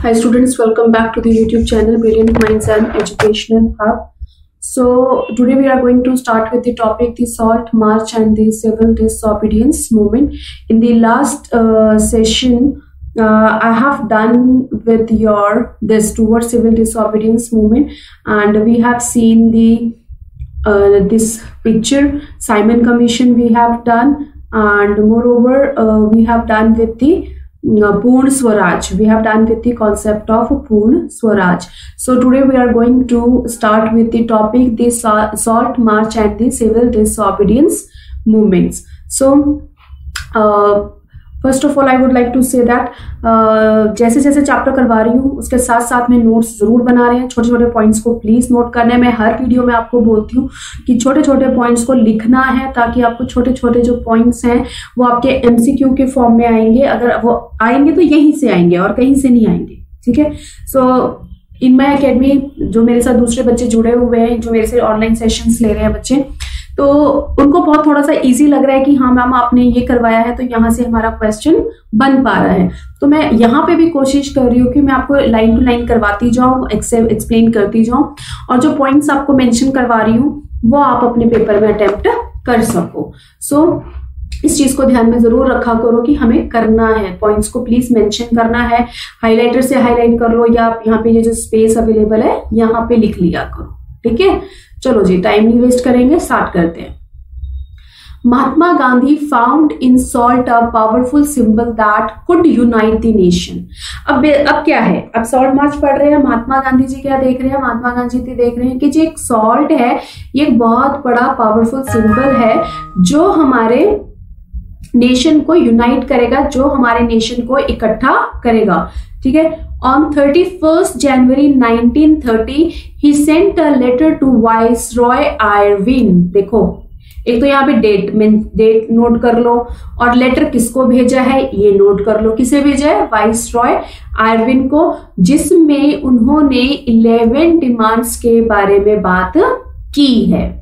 Hi students, welcome back to the YouTube channel Brilliant Minds and Educational Hub. So today we are going to start with the topic the Salt March and the Civil Disobedience Movement. In the last session, I have done with this towards civil disobedience movement, and we have seen the this picture Simon Commission we have done, and moreover we have done with the Purna Swaraj. We have done with the concept of Purna Swaraj. So today we are going to start with the topic the Salt March and the Civil Disobedience Movements. So first of all I would like to say that जैसे जैसे chapter करवा रही हूँ उसके साथ साथ में notes जरूर बना रहे हैं. छोटे छोटे पॉइंट्स को प्लीज नोट करना है. मैं हर वीडियो में आपको बोलती हूँ कि छोटे छोटे पॉइंट्स को लिखना है ताकि आपको छोटे छोटे जो पॉइंट्स हैं वो आपके एमसीक्यू के फॉर्म में आएंगे. अगर वो आएंगे तो यहीं से आएंगे और कहीं से नहीं आएंगे. ठीक है. सो इन माई अकेडमी जो मेरे साथ दूसरे बच्चे जुड़े हुए हैं, जो मेरे से ऑनलाइन सेशंस ले रहे हैं बच्चे, तो उनको बहुत थोड़ा सा इजी लग रहा है कि हाँ मैम आपने ये करवाया है तो यहाँ से हमारा क्वेश्चन बन पा रहा है. तो मैं यहाँ पे भी कोशिश कर रही हूँ कि मैं आपको लाइन टू लाइन करवाती जाऊँ, एक्सप्लेन करती जाऊँ, और जो पॉइंट्स आपको मेंशन करवा रही हूँ वो आप अपने पेपर में अटेम्प्ट कर सको. सो इस चीज को ध्यान में जरूर रखा करो कि हमें करना है. पॉइंट्स को प्लीज मेंशन करना है. हाईलाइटर से हाईलाइट कर लो या आप यहाँ पे ये जो स्पेस अवेलेबल है यहाँ पे लिख लिया करो. ठीक है. चलो जी, टाइम नहीं वेस्ट करेंगे, स्टार्ट करते हैं. Mahatma Gandhi found in salt a powerful symbol that could unite the nation. अब क्या है, अब सॉल्ट मार्च पढ़ रहे हैं. महात्मा गांधी जी क्या देख रहे हैं, महात्मा गांधी जी देख रहे हैं कि जो एक सॉल्ट है ये एक बहुत बड़ा पावरफुल सिंबल है जो हमारे नेशन को यूनाइट करेगा, जो हमारे नेशन को इकट्ठा करेगा. ठीक है. On 31st January 1930, he sent a letter to Viceroy Irving. देखो, एक तो यहाँ पे डेट नोट कर लो, और लेटर किसको भेजा है ये नोट कर लो. किसे भेजा है? वाइसरॉय आयरविन को, जिसमें उन्होंने 11 डिमांड्स के बारे में बात की है.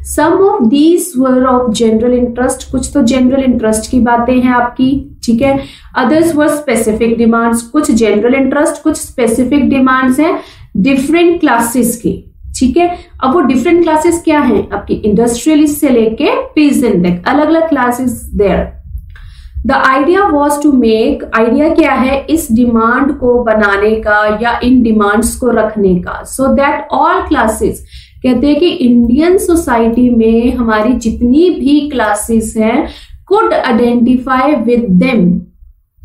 Some of these were of general interest. कुछ तो जनरल इंटरेस्ट की बातें हैं आपकी. ठीक है. Others were specific demands. कुछ जनरल इंटरेस्ट, कुछ स्पेसिफिक डिमांड्स हैं डिफरेंट क्लासेस की. ठीक है. अब वो डिफरेंट क्लासेस क्या हैं आपकी? इंडस्ट्रियलिस्ट से लेके पीजेंट तक अलग अलग classes there. The idea was to make, idea क्या है इस डिमांड को बनाने का या इन डिमांड्स को रखने का, सो दैट ऑल क्लासेस, कहते हैं कि इंडियन सोसाइटी में हमारी जितनी भी क्लासेस हैं could identify with them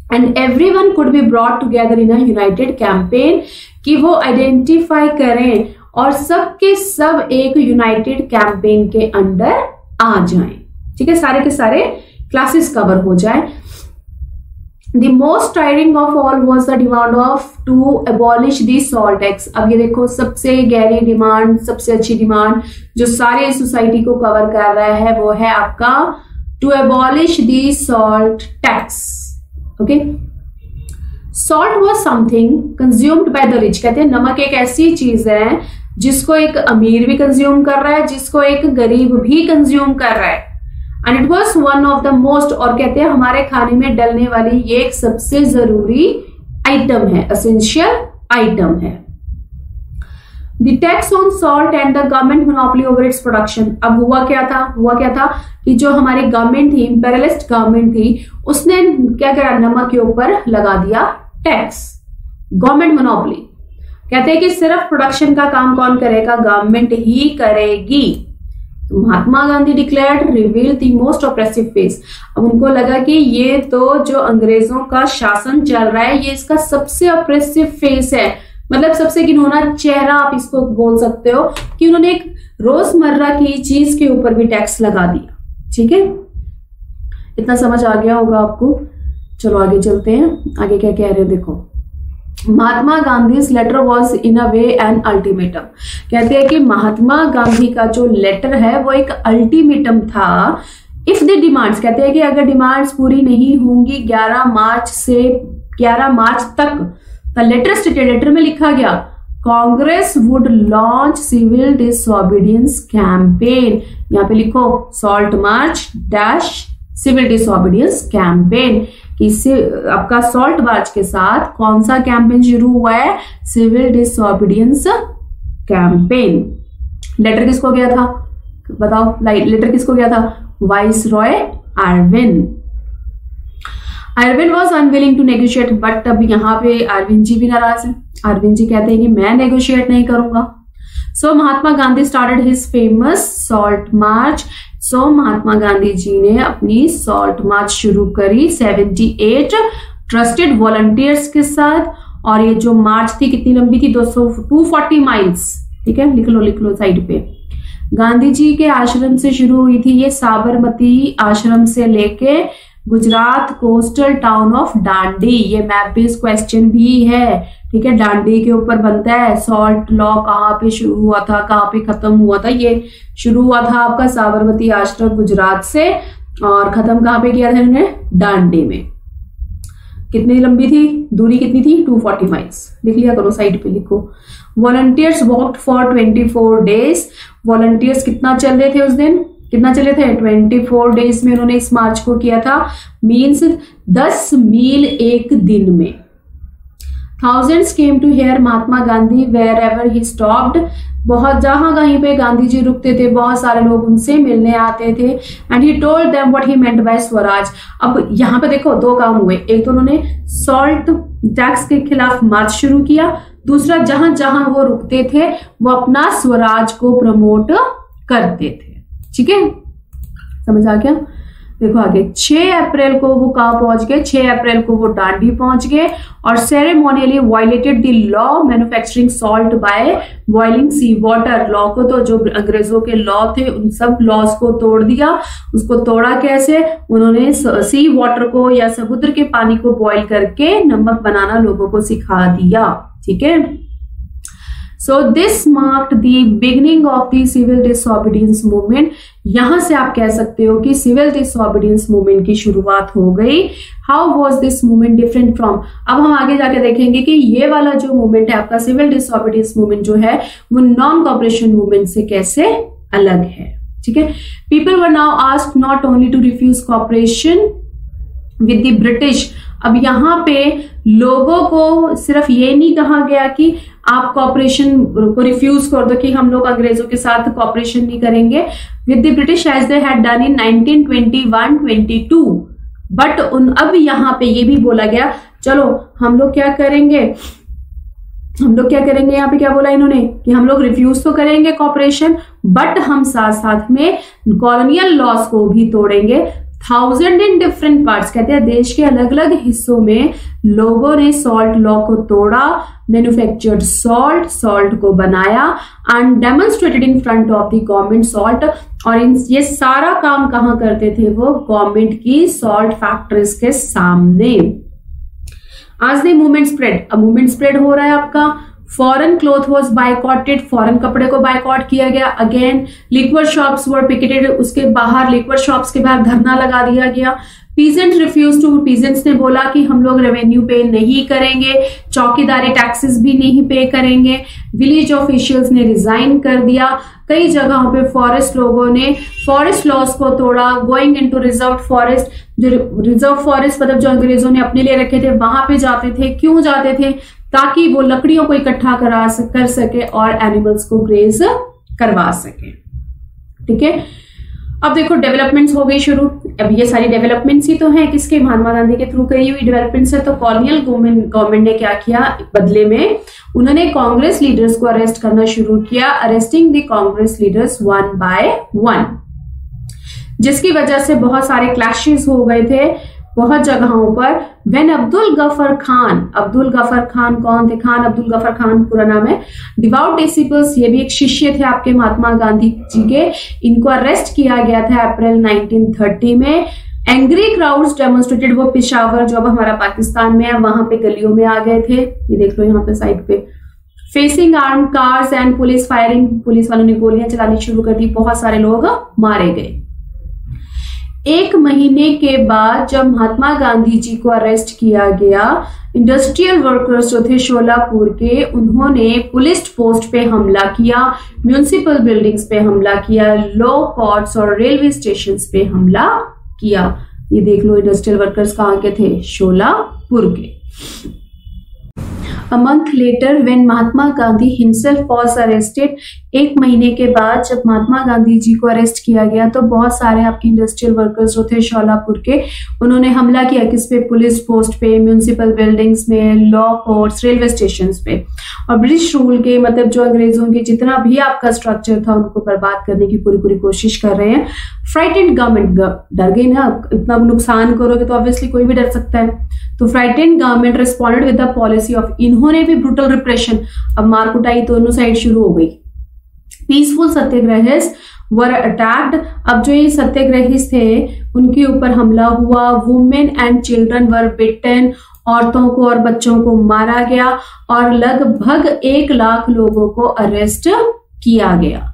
and everyone could be brought together in a united campaign, कि वो आइडेंटिफाई करें और सब के सब एक यूनाइटेड कैंपेन के अंडर आ जाएं. ठीक है. सारे के सारे क्लासेस कवर हो जाए. The most tiring of all was the demand of to abolish the salt tax. अब ये देखो, सबसे गहरी डिमांड, सबसे अच्छी डिमांड जो सारे सोसाइटी को कवर कर रहा है वो है आपका to abolish the salt tax. Okay. Salt was something consumed by the rich. कहते हैं नमक एक ऐसी चीज है जिसको एक अमीर भी कंज्यूम कर रहा है, जिसको एक गरीब भी कंज्यूम कर रहा है. And it was one of the most, और कहते हैं हमारे खाने में डलने वाली ये एक सबसे जरूरी आइटम है, एसेंशियल आइटम है. The tax on salt and the government monopoly over its production. अब हुआ क्या था कि जो हमारी गवर्नमेंट थी, इंपेरियलिस्ट गवर्नमेंट थी, उसने क्या करा, नमक के ऊपर लगा दिया टैक्स. Government monopoly. कहते हैं कि सिर्फ प्रोडक्शन का काम कौन करेगा? गवर्नमेंट ही करेगी. Mahatma Gandhi declared reveal the most oppressive face. अब उनको लगा कि ये तो जो अंग्रेजों का शासन चल रहा है ये इसका सबसे ऑप्रेसिव फेस है, मतलब सबसे घिनौना चेहरा आप इसको बोल सकते हो, कि उन्होंने एक रोजमर्रा की चीज के ऊपर भी टैक्स लगा दिया. ठीक है. इतना समझ आ गया होगा आपको. चलो आगे चलते हैं. आगे क्या कह रहे हैं देखो. Mahatma Gandhi letter was in a way an ultimatum. कहते हैं कि महात्मा गांधी का जो लेटर है वो एक अल्टीमेटम था. इफ द डिमांड्स, कहते हैं कि अगर डिमांड्स पूरी नहीं होंगी 11 मार्च तक, द लेटर स्टेटेड, लेटर में लिखा गया Congress would launch civil disobedience campaign. यहाँ पे लिखो salt march dash civil disobedience campaign, इससे आपका सॉल्ट मार्च के साथ कौन सा कैंपेन शुरू हुआ है? Civil disobedience campaign. लेटर किसको गया था बताओ? लेटर किसको गया था? Viceroy Irwin. Irwin was unwilling to negotiate, but अब यहाँ पे आर्विन जी भी नाराज है। आर्विन जी कहते हैं कि मैं नेगोशिएट नहीं करूंगा। So Mahatma Gandhi started his famous salt march. So Mahatma Gandhi ji ने अपनी सॉल्ट मार्च शुरू करी 78 ट्रस्टेड वॉलंटियर्स के साथ। और ये जो मार्च थी कितनी लंबी थी? 240 माइल्स। ठीक है, लिख लो साइड पे। गांधी जी के आश्रम से शुरू हुई थी ये, साबरमती आश्रम से लेके गुजरात कोस्टल टाउन ऑफ डांडी। ये मैप बेस्ड क्वेश्चन भी है। ठीक है, डांडी के ऊपर बनता है। सॉल्ट लॉ कहाँ पे शुरू हुआ था, कहाँ पे खत्म हुआ था? ये शुरू हुआ था आपका साबरमती आश्रम गुजरात से, और खत्म कहाँ पे किया था इन्होंने? डांडी में। कितनी लंबी थी दूरी? कितनी थी? 240 माइल्स। लिख लिया करो, साइड पे लिखो। Volunteers walked for 24 days. Volunteers कितना चल रहे थे उस दिन? कितना चले थे? 24 डेज में उन्होंने इस मार्च को किया था। मीन्स 10 मील एक दिन में। Thousands came to hear Mahatma Gandhi wherever he stopped। बहुत जहां कहीं पे गांधी जी रुकते थे, बहुत सारे लोग उनसे मिलने आते थे। And he told them what he meant by Swaraj. अब यहाँ पे देखो दो काम हुए। एक तो उन्होंने सॉल्ट टैक्स के खिलाफ मार्च शुरू किया, दूसरा जहां जहां वो रुकते थे वो अपना स्वराज को प्रमोट करते थे। ठीक है, समझ आ गया? देखो आगे 6 अप्रैल को वो कहां पहुंच गए? 6 अप्रैल को वो डांडी पहुंच गए और ceremonially violated the law manufacturing salt by boiling sea water. Law को तो जो अंग्रेजों के लॉ थे उन सब लॉज को तोड़ दिया। उसको तोड़ा कैसे? उन्होंने सी वाटर को या समुद्र के पानी को बॉइल करके नमक बनाना लोगों को सिखा दिया। ठीक है, so this marked the beginning of the civil disobedience movement. यहां से आप कह सकते हो कि सिविल डिसओबीडियंस मूवमेंट की शुरुआत हो गई। How was this movement different from? अब हम आगे जाके देखेंगे कि ये वाला जो मूवमेंट है आपका सिविल डिसओबीडियंस मूवमेंट जो है वो नॉन कॉपरेशन मूवमेंट से कैसे अलग है। ठीक है, people were now asked not only to refuse cooperation with the British. अब यहाँ पे लोगों को सिर्फ ये नहीं कहा गया कि आप कॉपरेशन को रिफ्यूज कर दो कि हम लोग अंग्रेजों के साथ कॉपरेशन नहीं करेंगे with the British as they had done in 1921-22। But अब यहाँ पे ये भी बोला गया चलो हम लोग क्या करेंगे, यहाँ पे क्या बोला इन्होंने कि हम लोग रिफ्यूज तो करेंगे कॉपरेशन, बट हम साथ साथ में कॉलोनियल लॉज को भी तोड़ेंगे। 1000 इन डिफरेंट पार्ट्स, कहते हैं देश के अलग अलग हिस्सों में लोगों ने सॉल्ट लॉ को तोड़ा, मैन्युफैक्चर्ड सॉल्ट को बनाया and demonstrated in front of the government salt. और ये सारा काम कहाँ करते थे वो? गवर्नमेंट की सॉल्ट फैक्ट्रीज के सामने। आज द मूवमेंट स्प्रेड, अब मूवमेंट स्प्रेड हो रहा है आपका। Foreign cloth was boycotted, foreign कपड़े को बाइकॉट किया गया। अगेन लिक्वर शॉप्स वर पिकेटेड, उसके बाहर लिक्वर शॉप्स के बाहर धरना लगा दिया गया। पीजेंट रिफ्यूज टू, पीजेंट्स ने बोला कि हम लोग रेवेन्यू पे नहीं करेंगे, चौकीदारी टैक्सेस भी नहीं पे करेंगे। विलेज ऑफिशियल्स ने रिजाइन कर दिया। कई जगहों पे फॉरेस्ट लोगों ने फॉरेस्ट लॉज को तोड़ा। गोइंग इनटू रिजर्व फॉरेस्ट, जो रिजर्व फॉरेस्ट मतलब जो अंग्रेजों ने अपने लिए रखे थे वहां पे जाते थे। क्यों जाते थे? ताकि वो लकड़ियों को इकट्ठा कर सके और एनिमल्स को ग्रेज करवा सके। ठीक है, अब देखो डेवलपमेंट्स हो गई शुरू। अब ये सारी डेवलपमेंट्स ही तो हैं किसके? महात्मा गांधी के थ्रू करी हुई डेवलपमेंट्स है। तो कॉलोनियल गवर्नमेंट ने क्या किया बदले में? उन्होंने कांग्रेस लीडर्स को अरेस्ट करना शुरू किया, arresting the Congress leaders 1 by 1, जिसकी वजह से बहुत सारे क्लैशेस हो गए थे बहुत जगहों पर। व्हेन अब्दुल गफर खान कौन थे? खान अब्दुल गफर खान पूरा नाम है। डिवाउट डिसिपल्स, ये भी एक शिष्य थे आपके महात्मा गांधी जी के। इनको अरेस्ट किया गया था अप्रैल 1930 में। एंग्री क्राउड्स डेमोन्स्ट्रेटेड, वो पिशावर जो अब हमारा पाकिस्तान में है वहां पे गलियों में आ गए थे। ये देख लो यहाँ पे साइड पे। Facing armed cars and police firing, police वालों ने गोलियां चलानी शुरू कर दी, बहुत सारे लोग मारे गए। 1 महीने के बाद जब महात्मा गांधी जी को अरेस्ट किया गया, इंडस्ट्रियल वर्कर्स जो थे शोलापुर के, उन्होंने पुलिस पोस्ट पे हमला किया, म्यूनिसिपल बिल्डिंग्स पे हमला किया, लॉ कोर्ट्स और रेलवे स्टेशन पे हमला किया। ये देख लो इंडस्ट्रियल वर्कर्स कहाँ के थे, शोलापुर के। A month later, when Mahatma Gandhi himself was arrested, एक महीने के बाद जब महात्मा गांधी जी को अरेस्ट किया गया तो बहुत सारे आपके इंडस्ट्रियल वर्कर्स जो थे शोलापुर के, उन्होंने हमला किया किस पे, पुलिस पोस्ट पे, म्यूनिसिपल बिल्डिंग्स में, लॉ कोर्ट्स, रेलवे स्टेशन पे, और ब्रिटिश रूल के मतलब जो अंग्रेजों के जितना भी आपका स्ट्रक्चर था उनको बर्बाद करने की पूरी कोशिश कर रहे हैं। फ्राइटेंड गवर्नमेंट, डर गई ना, इतना नुकसान करोगे तो ऑब्वियसली कोई भी डर सकता है। तो frightened government responded with the policy of, इन्होंने भी ब्रूटल रिप्रेशन, अब मार कुटाई दोनों साइड शुरू हो गई। पीसफुल सत्याग्रहीज वर अटैक्ड, अब जो ये सत्याग्रहीज थे उनके ऊपर हमला हुआ। वुमेन एंड चिल्ड्रन वर बिटन, औरतों को और बच्चों को मारा गया और लगभग 1 लाख लोगों को अरेस्ट किया गया।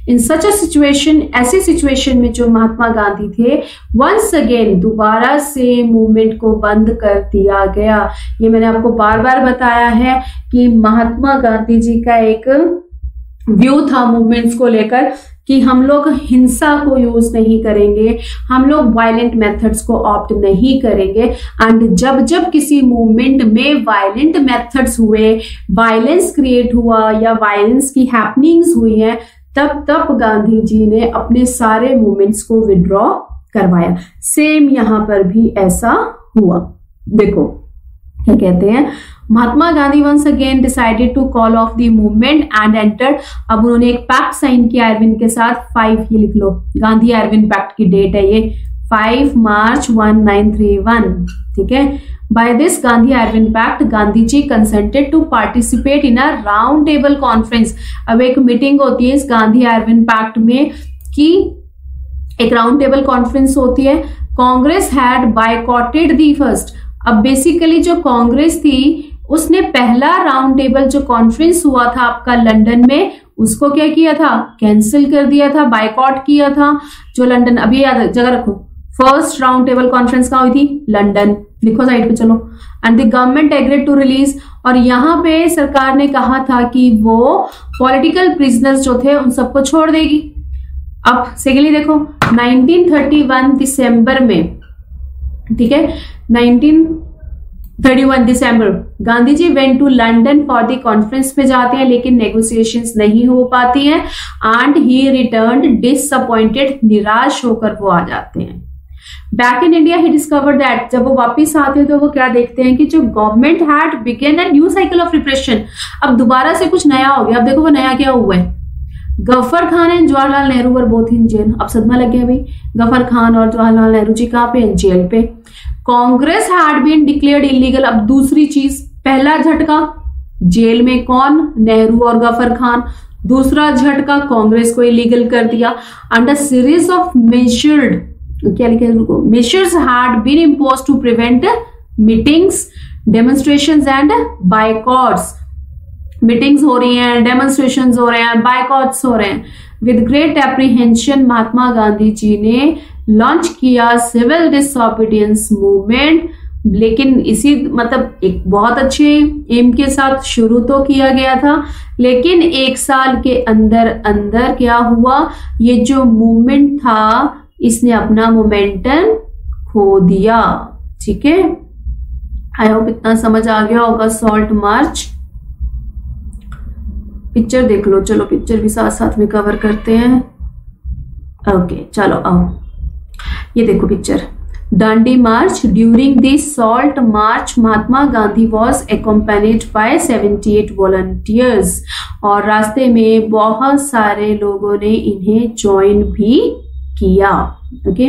इन सच अ सिचुएशन, ऐसी सिचुएशन में जो महात्मा गांधी थे, वंस अगेन दोबारा से मूवमेंट को बंद कर दिया गया। ये मैंने आपको बार बार बताया है कि महात्मा गांधी जी का एक व्यू था मूवमेंट्स को लेकर कि हम लोग हिंसा को यूज नहीं करेंगे, हम लोग वायलेंट मेथड्स को ऑप्ट नहीं करेंगे। एंड जब जब किसी मूवमेंट में वायलेंट मेथड्स हुए, वायलेंस क्रिएट हुआ या वायलेंस की हैपनिंग्स हुई हैं, तब तब गांधी जी ने अपने सारे मूवमेंट्स को विड्रॉ करवाया। सेम यहां पर भी ऐसा हुआ। देखो क्या कहते हैं, Mahatma Gandhi once again decided to call off the movement and entered, अब उन्होंने एक पैक्ट साइन किया अरविंद के साथ। 5, ये लिख लो, गांधी अरविंद पैक्ट की डेट है ये 5 मार्च 1931, ठीक है। By this Gandhi Irwin pact, Gandhi ji consented to participate in a round table conference. अब एक मीटिंग होती है इस गांधी अरविंद पैक्ट में कि एक राउंड टेबल कॉन्फ्रेंस होती है। कांग्रेस हैड बायकॉटेड दी फर्स्ट, अब बेसिकली जो कांग्रेस थी उसने पहला राउंड टेबल जो कॉन्फ्रेंस हुआ था आपका लंदन में, उसको क्या किया था, कैंसिल कर दिया था, बायकॉट किया था। जो लंदन, अभी याद जगह रखो, फर्स्ट राउंड टेबल कॉन्फ्रेंस कहाँ हुई थी, लंदन, लिखो साइड पे चलो। And the government agreed to release, और यहाँ पे सरकार ने कहा था कि वो पॉलिटिकल प्रिजनर्स जो थे उन सबको छोड़ देगी। अब सेकेंडली देखो 1931 दिसंबर में, ठीक है, 1931 दिसंबर Gandhi ji went to London for the conference पे जाते हैं, लेकिन नेगोशिएशंस नहीं हो पाती हैं एंड ही रिटर्न्ड डिसअपॉइंटेड, निराश होकर वो आ जाते हैं। Back in India he discovered that, जब वो वापस आते हैं तो वो क्या देखते हैं कि जो government had begun a new cycle of repression, अब दोबारा से कुछ नया हो गया। अब देखो वो नया क्या हुआ है, Ghaffar Khan and Jawaharlal Nehru were both in jail. अब सदमा लग गया भाई, गफ्फर खान और जवाहरलाल नेहरू जी कहाँ पे, जेल पे। Congress had been declared illegal, अब दूसरी चीज, पहला झटका जेल में कौन, नेहरू और गफ्फर खान, दूसरा झटका कांग्रेस को इलीगल कर दिया। अंडर सीरीज ऑफ मेजर्ड, क्या लिखा है, measures had been imposed to prevent meetings, demonstrations and boycotts. Meetings हो रही हैं, डेमोन्स्ट्रेशंस हो रहे हैं, बायकॉट्स हो रहे हैं। विद ग्रेट एप्रीहेंशन महात्मा गांधी जी ने लॉन्च किया सिविल डिसओबीडियंस मूवमेंट, लेकिन इसी मतलब एक बहुत अच्छे एम के साथ शुरू तो किया गया था, लेकिन 1 साल के अंदर अंदर क्या हुआ, ये जो मूवमेंट था इसने अपना मोमेंटम खो दिया। ठीक है, आई होप इतना समझ आ गया होगा। सॉल्ट मार्च, पिक्चर देख लो, चलो पिक्चर भी साथ साथ में कवर करते हैं। ओके चलो आओ, ये देखो picture. Dandi march, during this salt march Mahatma Gandhi was accompanied by 78 volunteers, और रास्ते में बहुत सारे लोगों ने इन्हें ज्वाइन भी किया। Okay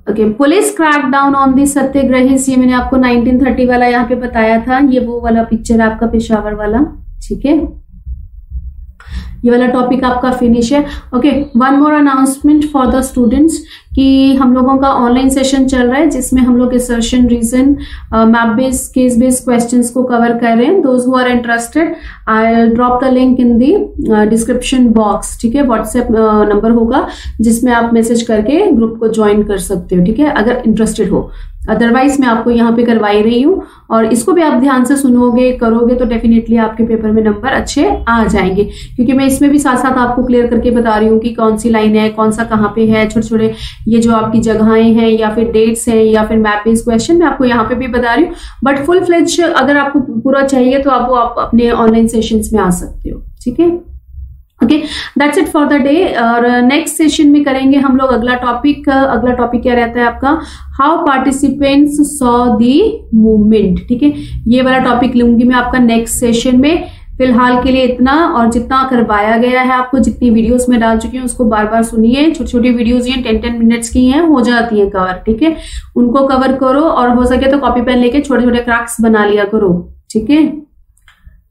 okay, police crackdown on the satyagrahis, ये मैंने आपको 1930 वाला यहाँ पे बताया था, ये वो वाला पिक्चर है आपका पेशावर वाला। ठीक है, ये वाला टॉपिक आपका फिनिश है। Okay, one more announcement for the students कि हम लोगों का ऑनलाइन सेशन चल रहा है जिसमें हम लोग assertion, reason, map based, case based questions को कवर कर रहे हैं. Those who are interested, I will drop the link in the description box. ठीक है, व्हाट्सएप नंबर होगा जिसमें आप मैसेज करके ग्रुप को ज्वाइन कर सकते हो. ठीक है, अगर इंटरेस्टेड हो. अदरवाइज मैं आपको यहाँ पे करवाई रही हूँ, और इसको भी आप ध्यान से सुनोगे, करोगे तो डेफिनेटली आपके पेपर में नंबर अच्छे आ जाएंगे. क्योंकि मैं इसमें भी साथ साथ आपको क्लियर करके बता रही हूँ कि कौन सी लाइन है, कौन सा कहाँ पे है, छोटे छोटे ये जो आपकी जगहें हैं या फिर डेट्स हैं या फिर मैप बेस्ड क्वेश्चन मैं आपको यहाँ पे भी बता रही हूँ. बट फुल फ्लेज अगर आपको पूरा चाहिए तो आप अपने ऑनलाइन सेशंस में आ सकते हो. ठीक है, okay, that's it for the day. और नेक्स्ट सेशन में करेंगे हम लोग अगला टॉपिक. अगला टॉपिक क्या रहता है आपका, how participants saw the movement. ठीक है, ये वाला टॉपिक लूंगी मैं आपका नेक्स्ट सेशन में. फिलहाल के लिए इतना, और जितना करवाया गया है आपको, जितनी वीडियोस में डाल चुकी हूँ उसको बार बार सुनिए. छोटी छोटी वीडियोस ये 10-10 मिनट्स की हैं, हो जाती हैं कवर. ठीक है, उनको कवर करो और हो सके तो कॉपी पेन लेके छोटे छोटे क्रैक्स बना लिया करो. ठीक है,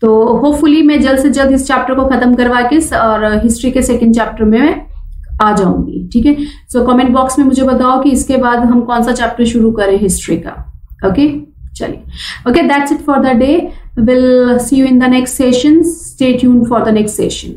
तो होपफुली मैं जल्द से जल्द इस चैप्टर को खत्म करवा के और हिस्ट्री के सेकंड चैप्टर में आ जाऊंगी. ठीक है, सो कमेंट बॉक्स में मुझे बताओ कि इसके बाद हम कौन सा चैप्टर शुरू करें हिस्ट्री का. ओके, चलिए, okay, that's it for the day. Will see you in the next session. Stay tuned for the next session.